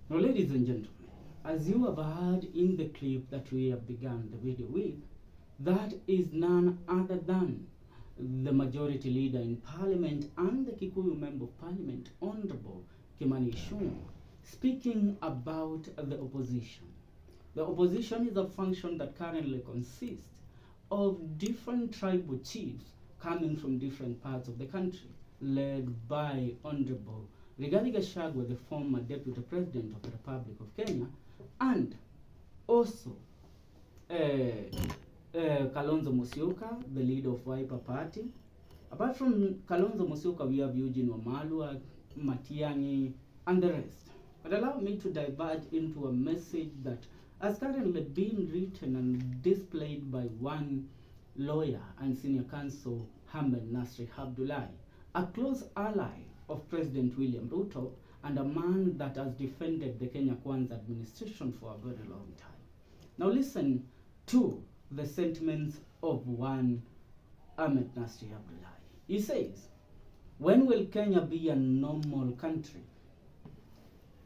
Now, ladies and gentlemen, as you have heard in the clip that we have begun the video with, that is none other than the majority leader in parliament and the Kikuyu member of parliament, Honorable Kimani Ichung'wah, speaking about the opposition. The opposition is a function that currently consists of different tribal chiefs coming from different parts of the country, led by Honorable Rigathi Gachagua, the former Deputy President of the Republic of Kenya, and also Kalonzo Musyoka, the leader of Wiper Party. Apart from Kalonzo Musyoka, we have Eugene Wamalwa, Matiang'i, and the rest. But allow me to diverge into a message that has currently been written and displayed by one lawyer and senior counsel, Ahmedñassir, a close ally of President William Ruto and a man that has defended the Kenya Kwanza administration for a very long time. Now listen to the sentiments of one Ahmedñassir. He says, when will Kenya be a normal country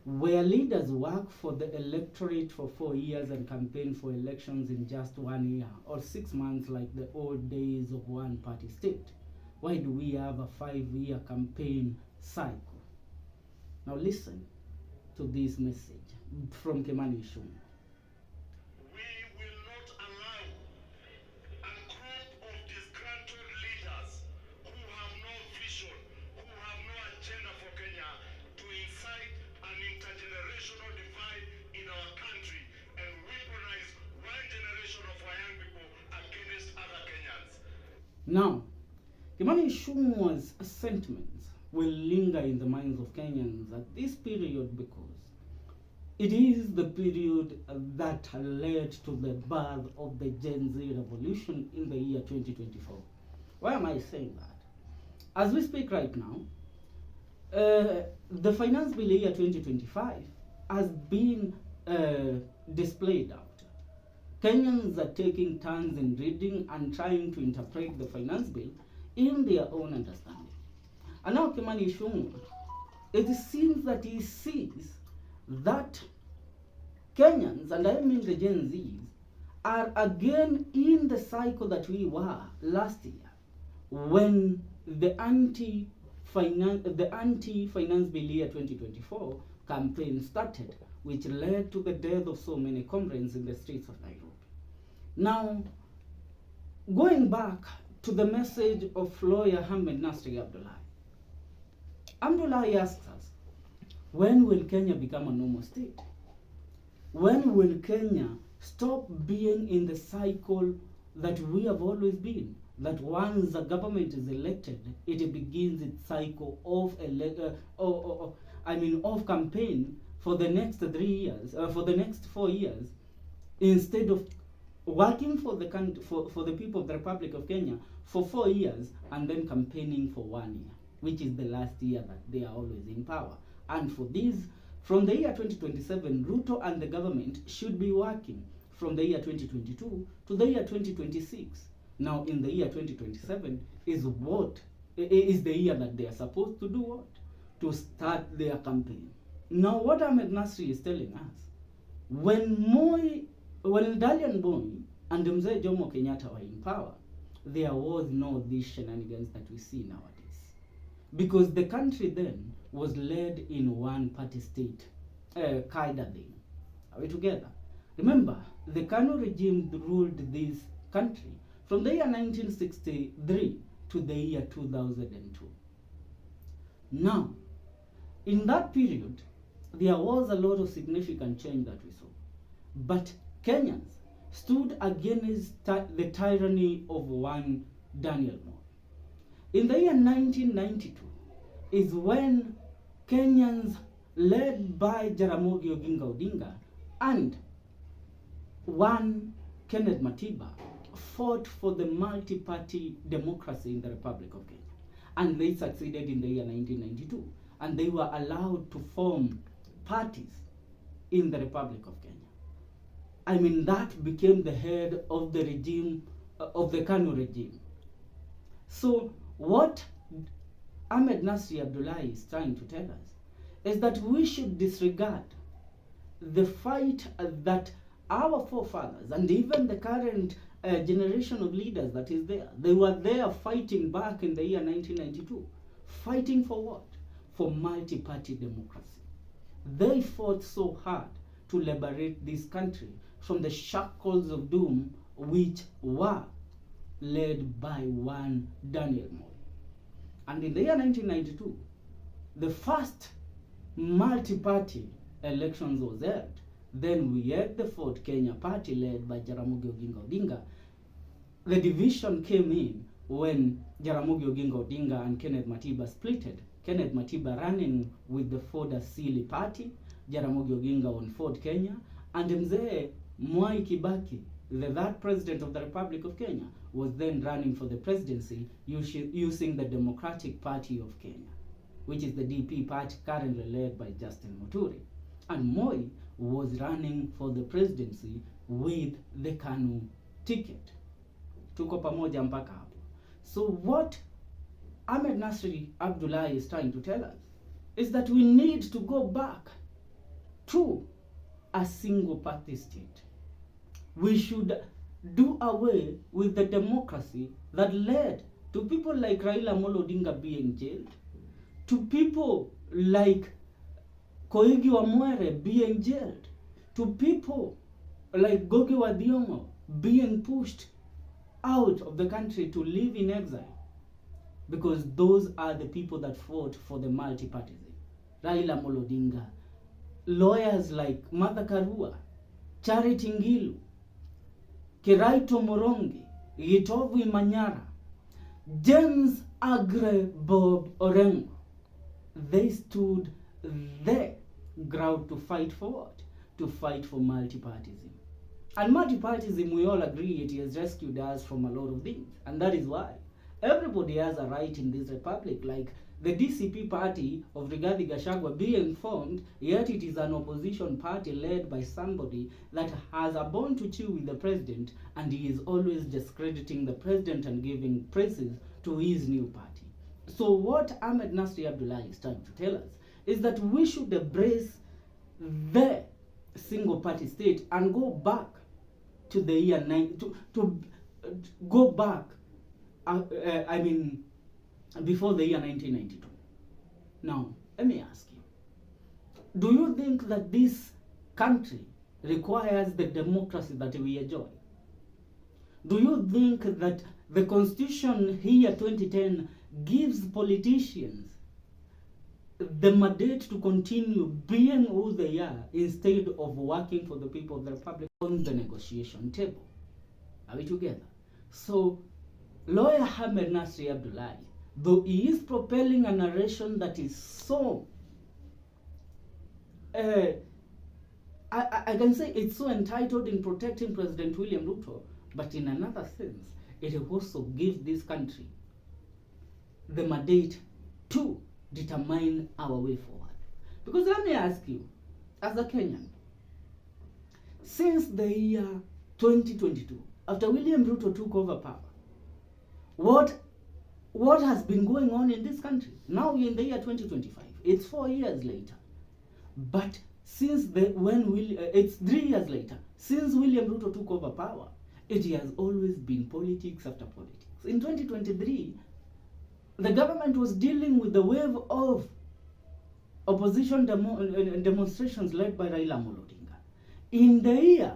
where leaders work for the electorate for 4 years and campaign for elections in just 1 year or 6 months like the old days of one-party state? Why do we have a 5-year campaign cycle? Now listen to this message from Kimani Ichung'wah. We will not allow a group of disgruntled leaders who have no vision, who have no agenda for Kenya, to incite an intergenerational divide in our country and weaponize one generation of our young people against other Kenyans. Now, Kimani Ichung'wah's sentiments will linger in the minds of Kenyans at this period because it is the period that led to the birth of the Gen Z revolution in the year 2024. Why am I saying that? As we speak right now, the Finance Bill year 2025 has been displayed out. Kenyans are taking turns in reading and trying to interpret the Finance Bill in their own understanding. And now Kimani Ichung'wah, it seems that he sees that Kenyans, and I mean the Gen Zs, are again in the cycle that we were last year when the anti-finance bill year 2024 campaign started, which led to the death of so many comrades in the streets of Nairobi. Now, going back to the message of lawyer Ahmedñassir Abdullahi asks us, when will Kenya become a normal state? When will Kenya stop being in the cycle that we have always been? That once a government is elected, it begins its cycle of campaign for the next 3 years, for the next 4 years, instead of working for the country, for the people of the Republic of Kenya for 4 years and then campaigning for 1 year, which is the last year that they are always in power. And for this, from the year 2027, Ruto and the government should be working from the year 2022 to the year 2026. Now, in the year 2027 is the year that they are supposed to do what? To start their campaign. Now, what Ahmedñassir is telling us, when Dalian Boy and Mzee Jomo Kenyatta were in power, there was no these shenanigans that we see nowadays. Because the country then was led in one-party state, kind of thing. Are we together? Remember, the Kanu regime ruled this country from the year 1963 to the year 2002. Now, in that period, there was a lot of significant change that we saw. But Kenyans stood against the tyranny of one Daniel Moi. In the year 1992 is when Kenyans, led by Jaramogi Oginga Odinga and one Kenneth Matiba, fought for the multi-party democracy in the Republic of Kenya. And they succeeded in the year 1992. And they were allowed to form parties in the Republic of Kenya. I mean, that became the head of the regime, of the Kanu regime. So what Ahmedñassir Abdullahi is trying to tell us is that we should disregard the fight that our forefathers and even the current generation of leaders that is there, they were there fighting back in the year 1992. Fighting for what? For multi-party democracy. They fought so hard to liberate this country from the shackles of doom which were led by one Daniel Moi. And in the year 1992, the first multi-party elections was held. Then we had the Ford Kenya party led by Jaramogi Oginga Odinga. The division came in when Jaramogi Oginga Odinga and Kenneth Matiba splitted. Kenneth Matiba running with the Ford Asili party, Jaramogi Oginga on Ford Kenya, and Mzee Mwai Kibaki, the third president of the Republic of Kenya, was then running for the presidency using the Democratic Party of Kenya, which is the DP party currently led by Justin Muturi. And Moi was running for the presidency with the KANU ticket. Tuko pamoja mpaka hapo. So what Ahmedñassir Abdullahi is trying to tell us is that we need to go back to a single party state. We should do away with the democracy that led to people like Raila Amolo Odinga being jailed, to people like Koigi Wamwere being jailed, to people like Gogi wa Thiong'o being pushed out of the country to live in exile, because those are the people that fought for the multi-partyism. Raila Amolo Odinga, lawyers like Martha Karua, Charity Ngilu, Kiraito Morongi, Gitovu Imanyara, James Agre Bob Orengo, they stood their ground to fight for what? To fight for multi-partyism. And multi-partyism, we all agree, it has rescued us from a lot of things. And that is why everybody has a right in this republic, like the DCP party of Rigathi Gachagua being formed, yet it is an opposition party led by somebody that has a bone to chew with the president, and he is always discrediting the president and giving praises to his new party. So what Ahmedñassir Abdullahi is trying to tell us is that we should embrace the single party state and go back to the year go back before the year 1992. Now, let me ask you, do you think that this country requires the democracy that we enjoy? Do you think that the Constitution here 2010 gives politicians the mandate to continue being who they are instead of working for the people of the Republic on the negotiation table? Are we together? So, lawyer Ahmedñassir Abdullahi, though he is propelling a narration that is so, I can say it's so entitled in protecting President William Ruto, but in another sense, it also gives this country the mandate to determine our way forward. Because let me ask you, as a Kenyan, since the year 2022, after William Ruto took over power, what has been going on in this country? Now we're in the year 2025. It's 4 years later. But since it's 3 years later, since William Ruto took over power, it has always been politics after politics. In 2023, the government was dealing with the wave of opposition demonstrations led by Raila Amolo Odinga. In the year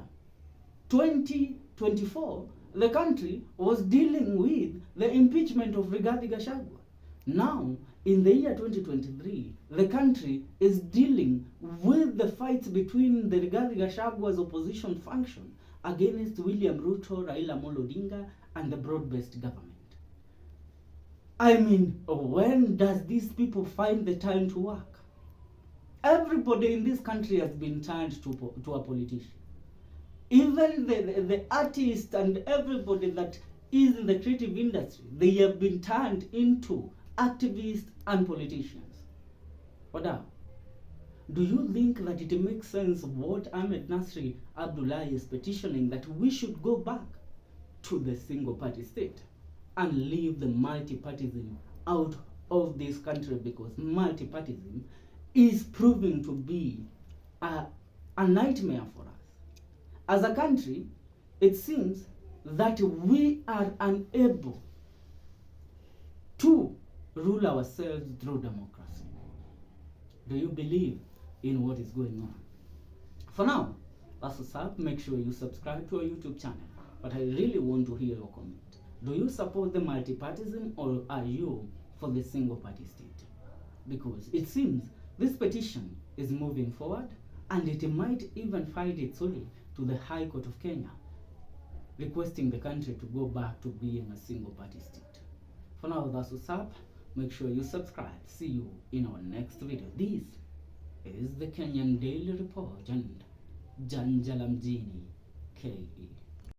2024, the country was dealing with the impeachment of Rigathi Gachagua. Now, in the year 2023, the country is dealing with the fights between the Rigathi Gachagua's opposition function against William Ruto, Raila Amolo Odinga, and the broad-based government. I mean, when does these people find the time to work? Everybody in this country has been turned to a politician. Even the artists and everybody that is in the creative industry, they have been turned into activists and politicians. What now? Do you think that it makes sense what Ahmedñassir Abdullahi is petitioning, that we should go back to the single party state and leave the multi-partyism out of this country, because multi-partyism is proving to be a a nightmare for us. As a country, it seems that we are unable to rule ourselves through democracy. Do you believe in what is going on? For now, that's what's up. Make sure you subscribe to our YouTube channel. But I really want to hear your comment. Do you support the multipartyism, or are you for the single party state? Because it seems this petition is moving forward, and it might even find its way to the High Court of Kenya, requesting the country to go back to being a single party state. For now, that's what's up. Make sure you subscribe. See you in our next video. This is the Kenyan Daily Report and Janjalamjini KE.